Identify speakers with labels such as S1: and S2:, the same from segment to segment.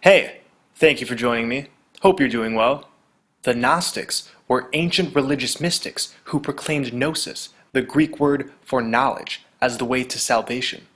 S1: Hey, thank you for joining me. Hope you're doing well. The Gnostics were ancient religious mystics who proclaimed gnosis, the Greek word for knowledge, as the way to salvation.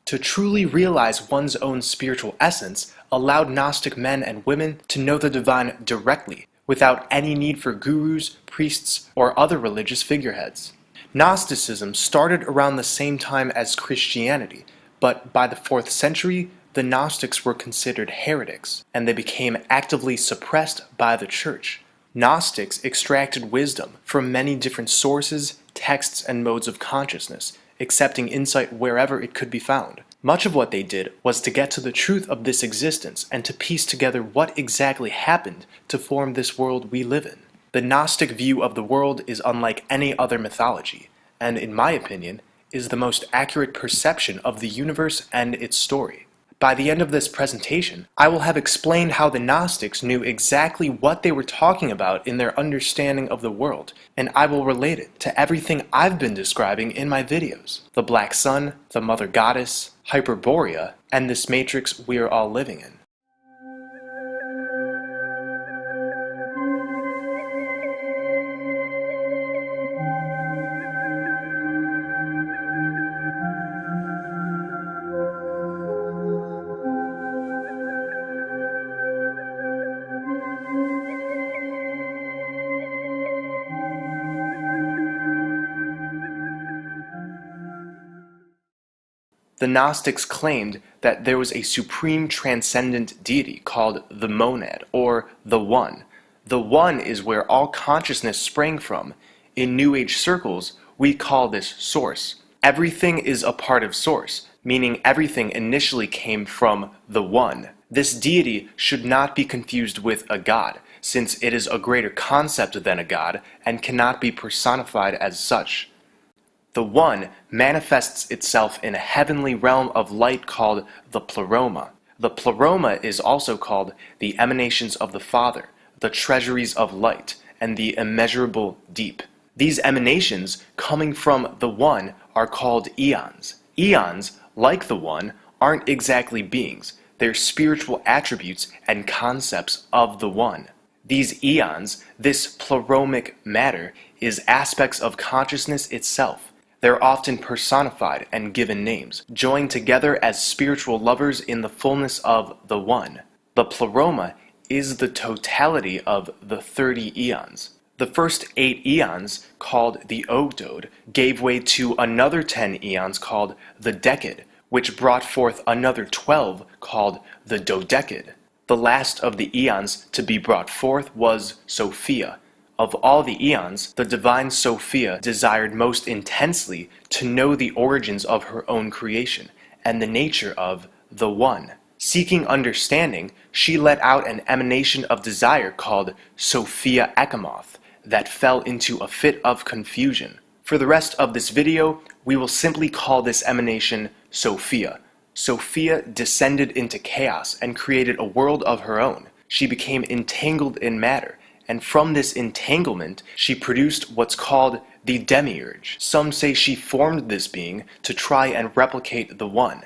S1: To truly realize one's own spiritual essence allowed Gnostic men and women to know the divine directly, without any need for gurus, priests, or other religious figureheads. Gnosticism started around the same time as Christianity, but by the 4th century, the Gnostics were considered heretics, and they became actively suppressed by the Church. Gnostics extracted wisdom from many different sources, texts, and modes of consciousness, accepting insight wherever it could be found. Much of what they did was to get to the truth of this existence and to piece together what exactly happened to form this world we live in. The Gnostic view of the world is unlike any other mythology, and in my opinion, is the most accurate perception of the universe and its story. By the end of this presentation, I will have explained how the Gnostics knew exactly what they were talking about in their understanding of the world, and I will relate it to everything I've been describing in my videos: the Black Sun, the Mother Goddess, Hyperborea, and this matrix we are all living in. The Gnostics claimed that there was a supreme transcendent deity called the Monad, or the One. The One is where all consciousness sprang from. In New Age circles, we call this Source. Everything is a part of Source, meaning everything initially came from the One. This deity should not be confused with a god, since it is a greater concept than a god and cannot be personified as such. The One manifests itself in a heavenly realm of light called the Pleroma. The Pleroma is also called the emanations of the Father, the treasuries of light, and the immeasurable deep. These emanations coming from the One are called eons. Eons, like the One, aren't exactly beings. They're spiritual attributes and concepts of the One. These eons, this pleromic matter, is aspects of consciousness itself. They're often personified and given names, joined together as spiritual lovers in the fullness of the One. The Pleroma is the totality of the 30 eons. The first 8 eons, called the Ogdode, gave way to another 10 eons called the Decade, which brought forth another 12 called the Dodecade. The last of the eons to be brought forth was Sophia. Of all the eons, the divine Sophia desired most intensely to know the origins of her own creation and the nature of the One. Seeking understanding, she let out an emanation of desire called Sophia Echemoth that fell into a fit of confusion. For the rest of this video, we will simply call this emanation Sophia. Sophia descended into chaos and created a world of her own. She became entangled in matter, and from this entanglement, she produced what's called the Demiurge. Some say she formed this being to try and replicate the One.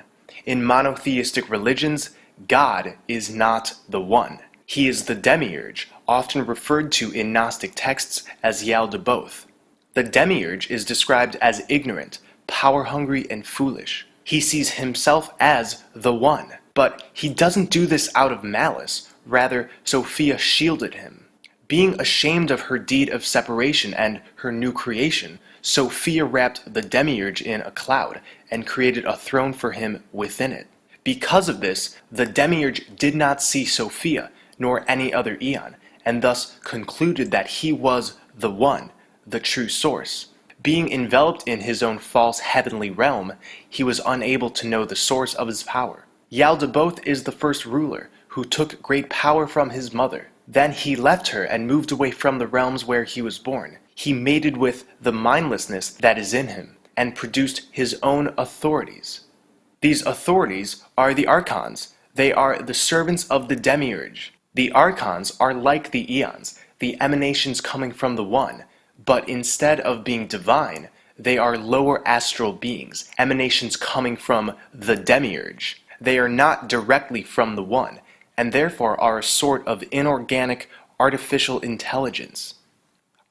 S1: In monotheistic religions, God is not the One. He is the Demiurge, often referred to in Gnostic texts as Yaldabaoth. The Demiurge is described as ignorant, power-hungry, and foolish. He sees himself as the One, but he doesn't do this out of malice. Rather, Sophia shielded him. Being ashamed of her deed of separation and her new creation, Sophia wrapped the Demiurge in a cloud and created a throne for him within it. Because of this, the Demiurge did not see Sophia, nor any other eon, and thus concluded that he was the One, the true source. Being enveloped in his own false heavenly realm, he was unable to know the source of his power. Yaldabaoth is the first ruler, who took great power from his mother. Then he left her and moved away from the realms where he was born. He mated with the mindlessness that is in him, and produced his own authorities. These authorities are the Archons. They are the servants of the Demiurge. The Archons are like the eons, the emanations coming from the One, but instead of being divine, they are lower astral beings, emanations coming from the Demiurge. They are not directly from the One, and therefore are a sort of inorganic, artificial intelligence.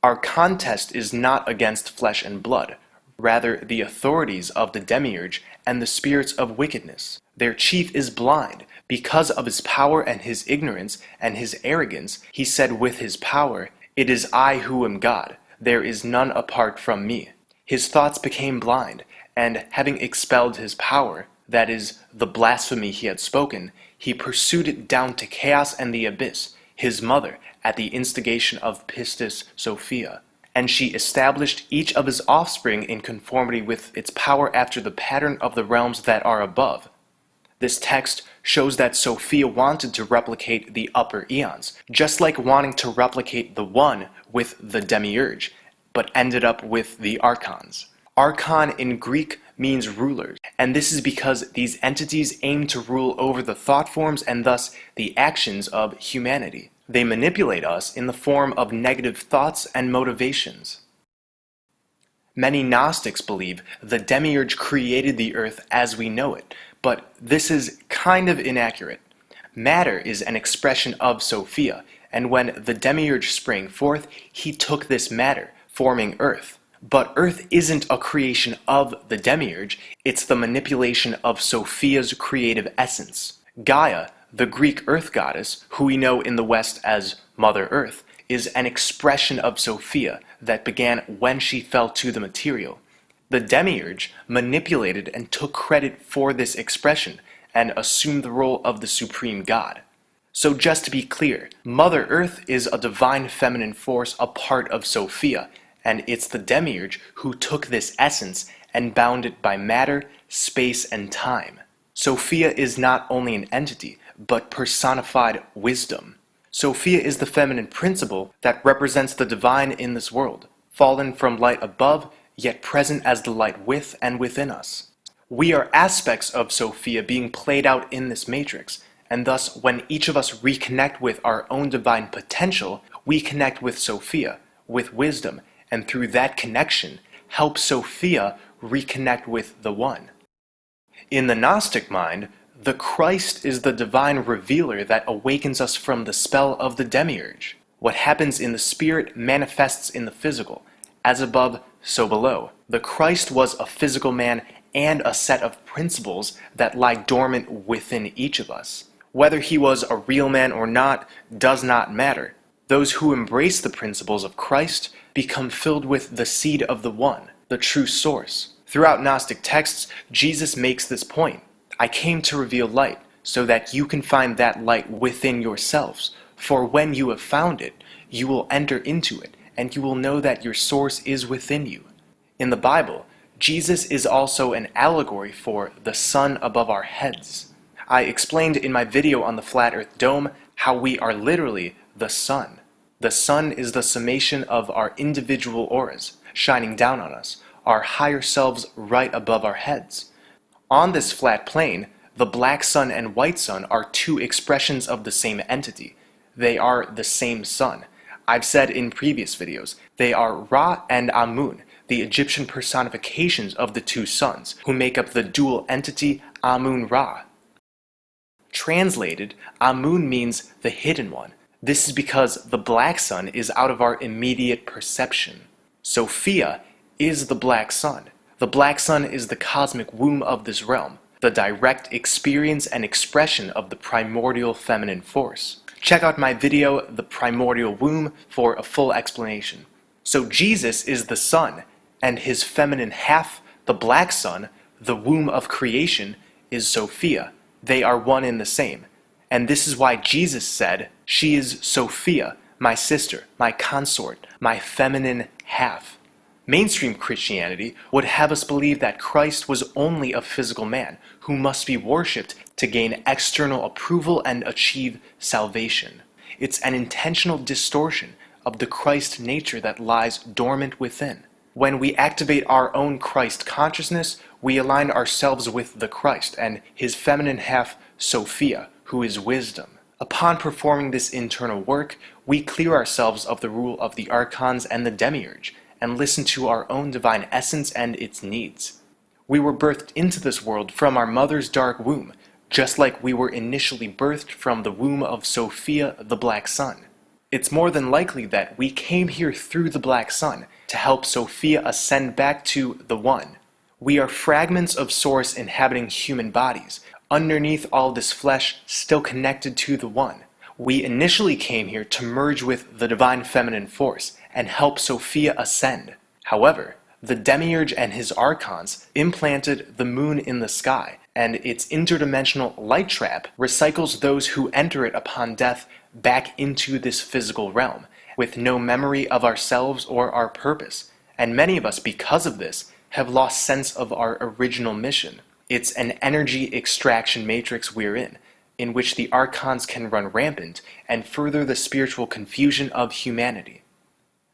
S1: Our contest is not against flesh and blood, rather the authorities of the Demiurge and the spirits of wickedness. Their chief is blind. Because of his power and his ignorance and his arrogance, he said with his power, "It is I who am God. There is none apart from me." His thoughts became blind, and having expelled his power, that is, the blasphemy he had spoken, he pursued it down to chaos and the abyss, his mother, at the instigation of Pistis Sophia. And she established each of his offspring in conformity with its power after the pattern of the realms that are above. This text shows that Sophia wanted to replicate the upper eons, just like wanting to replicate the One with the Demiurge, but ended up with the Archons. Archon in Greek means rulers, and this is because these entities aim to rule over the thought forms and thus the actions of humanity. They manipulate us in the form of negative thoughts and motivations. Many Gnostics believe the Demiurge created the earth as we know it, but this is kind of inaccurate. Matter is an expression of Sophia, and when the Demiurge sprang forth, he took this matter, forming Earth. But Earth isn't a creation of the Demiurge, it's the manipulation of Sophia's creative essence. Gaia, the Greek earth goddess, who we know in the West as Mother Earth, is an expression of Sophia that began when she fell to the material. The Demiurge manipulated and took credit for this expression and assumed the role of the supreme god. So just to be clear, Mother Earth is a divine feminine force, a part of Sophia, and it's the Demiurge who took this essence and bound it by matter, space, and time. Sophia is not only an entity, but personified wisdom. Sophia is the feminine principle that represents the divine in this world, fallen from light above, yet present as the light with and within us. We are aspects of Sophia being played out in this matrix, and thus when each of us reconnect with our own divine potential, we connect with Sophia, with wisdom, and through that connection, help Sophia reconnect with the One. In the Gnostic mind, the Christ is the divine revealer that awakens us from the spell of the Demiurge. What happens in the spirit manifests in the physical. As above, so below. The Christ was a physical man and a set of principles that lie dormant within each of us. Whether he was a real man or not does not matter. Those who embrace the principles of Christ become filled with the seed of the One, the true source. Throughout Gnostic texts, Jesus makes this point. I came to reveal light, so that you can find that light within yourselves. For when you have found it, you will enter into it, and you will know that your source is within you. In the Bible, Jesus is also an allegory for the sun above our heads. I explained in my video on the Flat Earth Dome how we are literally the sun. The sun is the summation of our individual auras, shining down on us, our higher selves right above our heads. On this flat plane, the black sun and white sun are two expressions of the same entity. They are the same sun. I've said in previous videos, they are Ra and Amun, the Egyptian personifications of the two suns, who make up the dual entity Amun-Ra. Translated, Amun means the hidden one. This is because the black sun is out of our immediate perception. Sophia is the black sun. The black sun is the cosmic womb of this realm, the direct experience and expression of the primordial feminine force. Check out my video, The Primordial Womb, for a full explanation. So Jesus is the sun, and his feminine half, the black sun, the womb of creation, is Sophia. They are one and the same. And this is why Jesus said, "She is Sophia, my sister, my consort, my feminine half." Mainstream Christianity would have us believe that Christ was only a physical man who must be worshipped to gain external approval and achieve salvation. It's an intentional distortion of the Christ nature that lies dormant within. When we activate our own Christ consciousness, we align ourselves with the Christ and his feminine half, Sophia, who is wisdom. Upon performing this internal work, we clear ourselves of the rule of the Archons and the Demiurge, and listen to our own divine essence and its needs. We were birthed into this world from our mother's dark womb, just like we were initially birthed from the womb of Sophia, the Black Sun. It's more than likely that we came here through the Black Sun to help Sophia ascend back to the One. We are fragments of Source inhabiting human bodies, underneath all this flesh still connected to the One. We initially came here to merge with the Divine Feminine Force and help Sophia ascend. However, the Demiurge and his Archons implanted the moon in the sky, and its interdimensional light trap recycles those who enter it upon death back into this physical realm, with no memory of ourselves or our purpose. And many of us, because of this, have lost sense of our original mission. It's an energy extraction matrix we're in which the Archons can run rampant and further the spiritual confusion of humanity.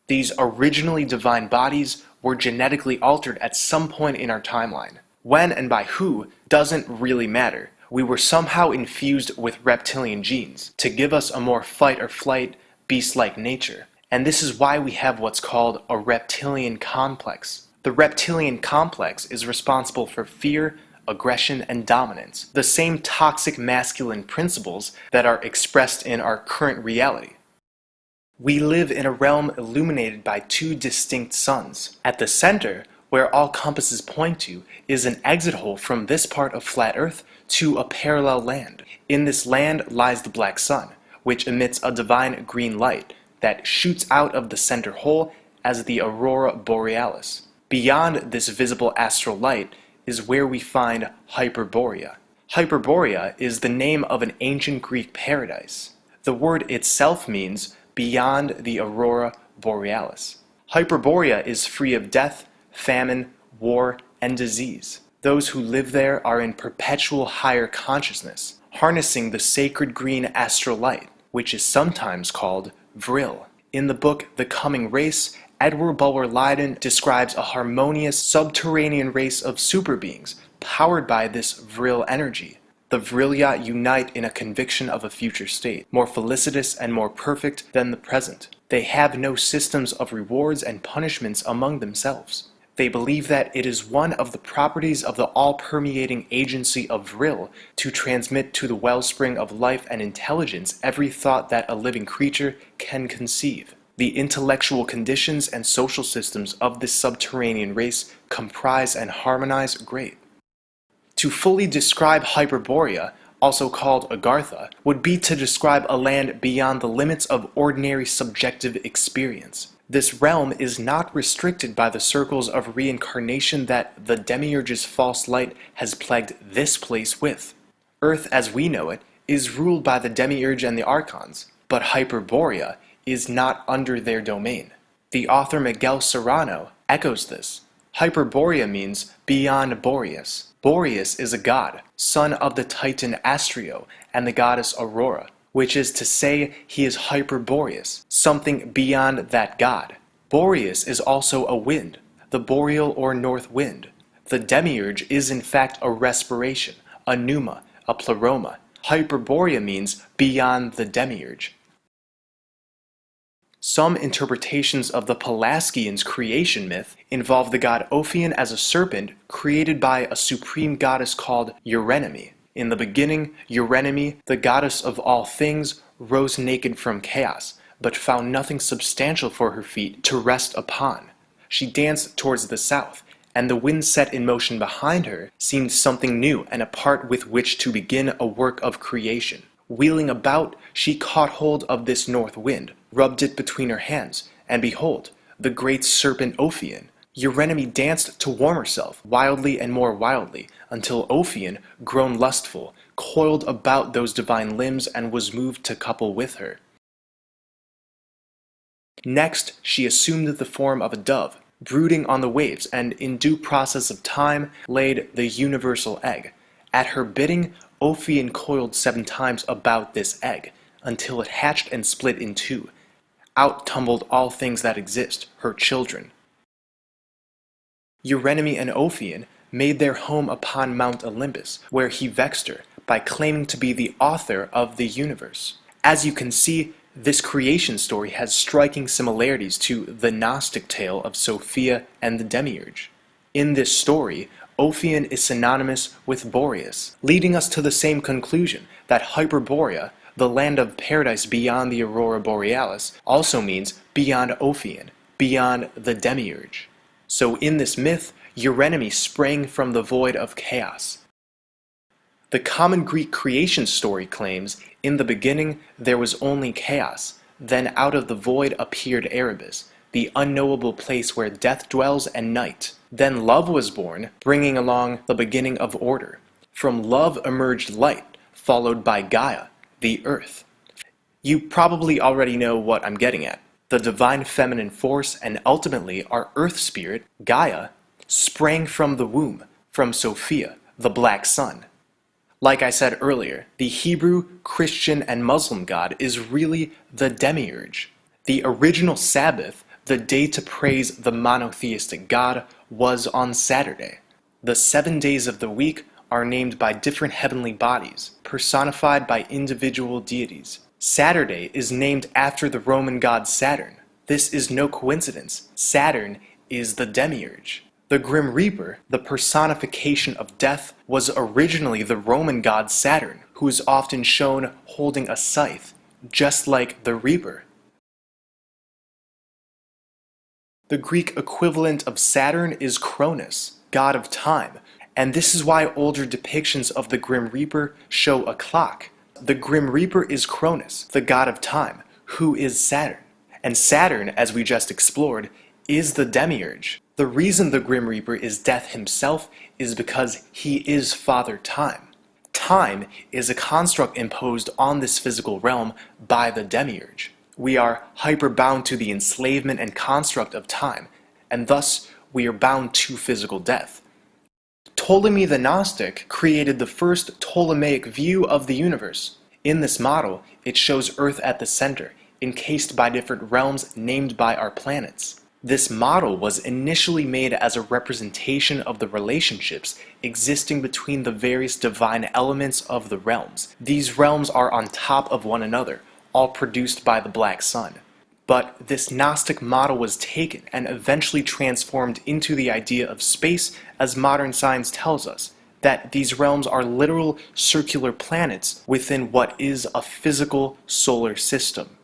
S1: These originally divine bodies were genetically altered at some point in our timeline. When and by who doesn't really matter. We were somehow infused with reptilian genes to give us a more fight or flight, beast-like nature. And this is why we have what's called a reptilian complex. The reptilian complex is responsible for fear, aggression, and dominance, the same toxic masculine principles that are expressed in our current reality. We live in a realm illuminated by two distinct suns. At the center, where all compasses point to, is an exit hole from this part of flat Earth to a parallel land. In this land lies the Black Sun, which emits a divine green light that shoots out of the center hole as the Aurora Borealis. Beyond this visible astral light is where we find Hyperborea. Hyperborea is the name of an ancient Greek paradise. The word itself means beyond the Aurora Borealis. Hyperborea is free of death, famine, war, and disease. Those who live there are in perpetual higher consciousness, harnessing the sacred green astral light, which is sometimes called Vril. In the book The Coming Race, Edward Bulwer Lytton describes a harmonious subterranean race of superbeings powered by this Vril energy. The Vrilia unite in a conviction of a future state, more felicitous and more perfect than the present. They have no systems of rewards and punishments among themselves. They believe that it is one of the properties of the all-permeating agency of Vril to transmit to the wellspring of life and intelligence every thought that a living creature can conceive. The intellectual conditions and social systems of this subterranean race comprise and harmonize great. To fully describe Hyperborea, also called Agartha, would be to describe a land beyond the limits of ordinary subjective experience. This realm is not restricted by the circles of reincarnation that the Demiurge's false light has plagued this place with. Earth as we know it is ruled by the Demiurge and the Archons, but Hyperborea is not under their domain. The author Miguel Serrano echoes this. Hyperborea means beyond Boreas. Boreas is a god, son of the Titan Astrio and the goddess Aurora, which is to say he is Hyperboreas, something beyond that god. Boreas is also a wind, the boreal or north wind. The Demiurge is in fact a respiration, a pneuma, a pleroma. Hyperborea means beyond the Demiurge. Some interpretations of the Pelasgians' creation myth involve the god Ophion as a serpent created by a supreme goddess called Eurynome. In the beginning, Eurynome, the goddess of all things, rose naked from chaos, but found nothing substantial for her feet to rest upon. She danced towards the south, and the wind set in motion behind her seemed something new and a part with which to begin a work of creation. Wheeling about, she caught hold of this north wind, rubbed it between her hands, and behold, the great serpent Ophion. Eurynome danced to warm herself, wildly and more wildly, until Ophion, grown lustful, coiled about those divine limbs and was moved to couple with her. Next, she assumed the form of a dove, brooding on the waves, and in due process of time laid the universal egg. At her bidding, Ophion coiled 7 times about this egg, until it hatched and split in 2. Out tumbled all things that exist, her children. Eurynome and Ophion made their home upon Mount Olympus, where he vexed her by claiming to be the author of the universe. As you can see, this creation story has striking similarities to the Gnostic tale of Sophia and the Demiurge. In this story, Ophion is synonymous with Boreas, leading us to the same conclusion that Hyperborea, the land of paradise beyond the Aurora Borealis, also means beyond Ophion, beyond the Demiurge. So in this myth, Eurynomy sprang from the void of chaos. The common Greek creation story claims, in the beginning there was only chaos, then out of the void appeared Erebus, the unknowable place where death dwells and night. Then love was born, bringing along the beginning of order. From love emerged light, followed by Gaia, the earth. You probably already know what I'm getting at. The divine feminine force and ultimately our earth spirit, Gaia, sprang from the womb, from Sophia, the black sun. Like I said earlier, the Hebrew, Christian, and Muslim God is really the Demiurge. The original Sabbath, the day to praise the monotheistic God, was on Saturday. The 7 days of the week are named by different heavenly bodies, personified by individual deities. Saturday is named after the Roman god Saturn. This is no coincidence. Saturn is the Demiurge. The Grim Reaper, the personification of death, was originally the Roman god Saturn, who is often shown holding a scythe, just like the Reaper. The Greek equivalent of Saturn is Cronus, god of time, and this is why older depictions of the Grim Reaper show a clock. The Grim Reaper is Cronus, the god of time, who is Saturn. And Saturn, as we just explored, is the Demiurge. The reason the Grim Reaper is death himself is because he is Father Time. Time is a construct imposed on this physical realm by the Demiurge. We are hyperbound to the enslavement and construct of time, and thus we are bound to physical death. Ptolemy the Gnostic created the first Ptolemaic view of the universe. In this model, it shows Earth at the center, encased by different realms named by our planets. This model was initially made as a representation of the relationships existing between the various divine elements of the realms. These realms are on top of one another, all produced by the black sun. But this Gnostic model was taken and eventually transformed into the idea of space, as modern science tells us, that these realms are literal circular planets within what is a physical solar system.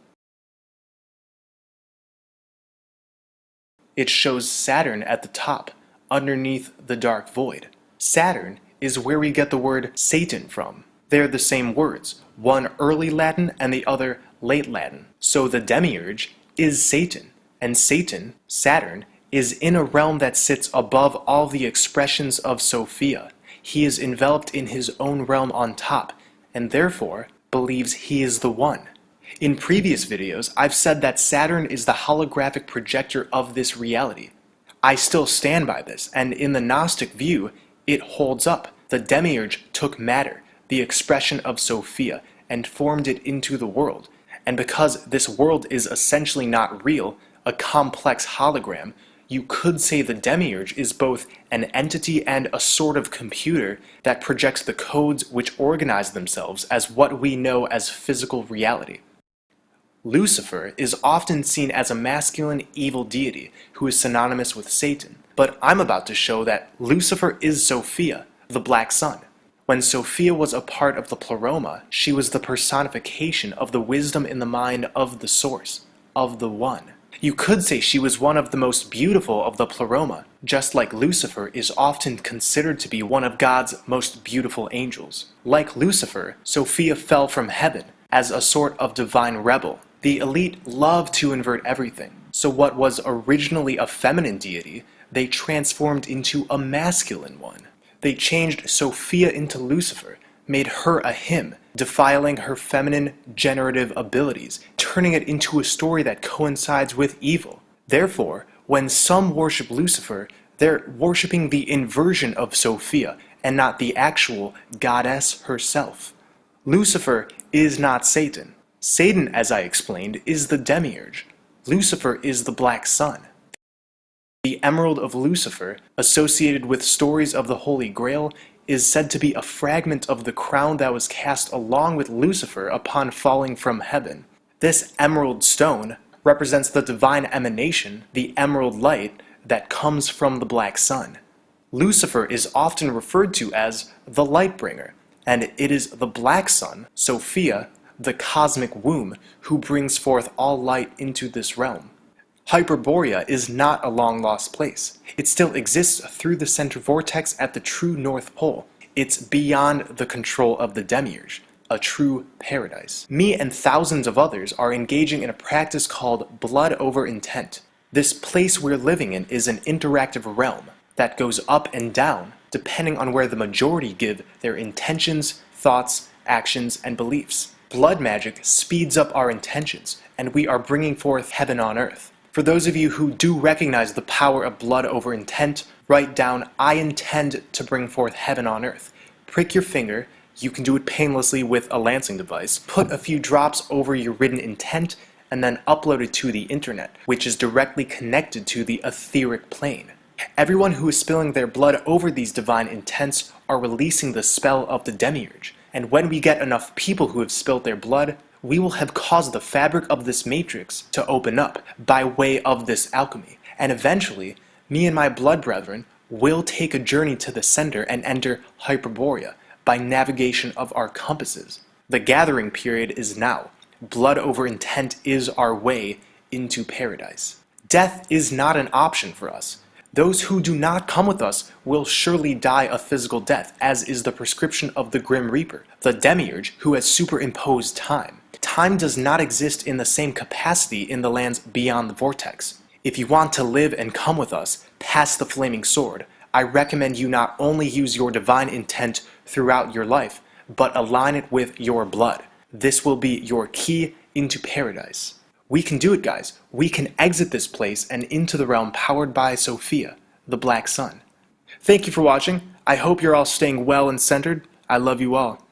S1: It shows Saturn at the top, underneath the dark void. Saturn is where we get the word Satan from. They're the same words, one early Latin and the other late Latin. So the Demiurge is Satan, and Satan, Saturn, is in a realm that sits above all the expressions of Sophia. He is enveloped in his own realm on top, and therefore believes he is the one. In previous videos, I've said that Saturn is the holographic projector of this reality. I still stand by this, and in the Gnostic view, it holds up. The Demiurge took matter, the expression of Sophia, and formed it into the world. And because this world is essentially not real, a complex hologram, you could say the Demiurge is both an entity and a sort of computer that projects the codes which organize themselves as what we know as physical reality. Lucifer is often seen as a masculine evil deity who is synonymous with Satan, but I'm about to show that Lucifer is Sophia, the black sun. When Sophia was a part of the Pleroma, she was the personification of the wisdom in the mind of the Source, of the One. You could say she was one of the most beautiful of the Pleroma, just like Lucifer is often considered to be one of God's most beautiful angels. Like Lucifer, Sophia fell from heaven as a sort of divine rebel. The elite love to invert everything, so what was originally a feminine deity, they transformed into a masculine one. They changed Sophia into Lucifer, made her a him, defiling her feminine generative abilities, turning it into a story that coincides with evil. Therefore, when some worship Lucifer, they're worshipping the inversion of Sophia, and not the actual goddess herself. Lucifer is not Satan. Satan, as I explained, is the Demiurge. Lucifer is the black sun. The Emerald of Lucifer, associated with stories of the Holy Grail, is said to be a fragment of the crown that was cast along with Lucifer upon falling from heaven. This emerald stone represents the divine emanation, the emerald light, that comes from the black sun. Lucifer is often referred to as the Lightbringer, and it is the black sun, Sophia, the cosmic womb, who brings forth all light into this realm. Hyperborea is not a long-lost place. It still exists through the center vortex at the true North Pole. It's beyond the control of the Demiurge, a true paradise. Me and thousands of others are engaging in a practice called blood over intent. This place we're living in is an interactive realm that goes up and down depending on where the majority give their intentions, thoughts, actions, and beliefs. Blood magic speeds up our intentions, and we are bringing forth heaven on earth. For those of you who do recognize the power of blood over intent, write down, "I intend to bring forth heaven on earth." Prick your finger. You can do it painlessly with a lancing device. Put a few drops over your written intent, and then upload it to the internet, which is directly connected to the etheric plane. Everyone who is spilling their blood over these divine intents are releasing the spell of the Demiurge. And when we get enough people who have spilled their blood, we will have caused the fabric of this matrix to open up by way of this alchemy. And eventually, me and my blood brethren will take a journey to the center and enter Hyperborea by navigation of our compasses. The gathering period is now. Blood over intent is our way into paradise. Death is not an option for us. Those who do not come with us will surely die a physical death, as is the prescription of the Grim Reaper, the Demiurge who has superimposed time. Time does not exist in the same capacity in the lands beyond the vortex. If you want to live and come with us past the flaming sword, I recommend you not only use your divine intent throughout your life, but align it with your blood. This will be your key into paradise. We can do it, guys. We can exit this place and into the realm powered by Sophia, the black sun. Thank you for watching. I hope you're all staying well and centered. I love you all.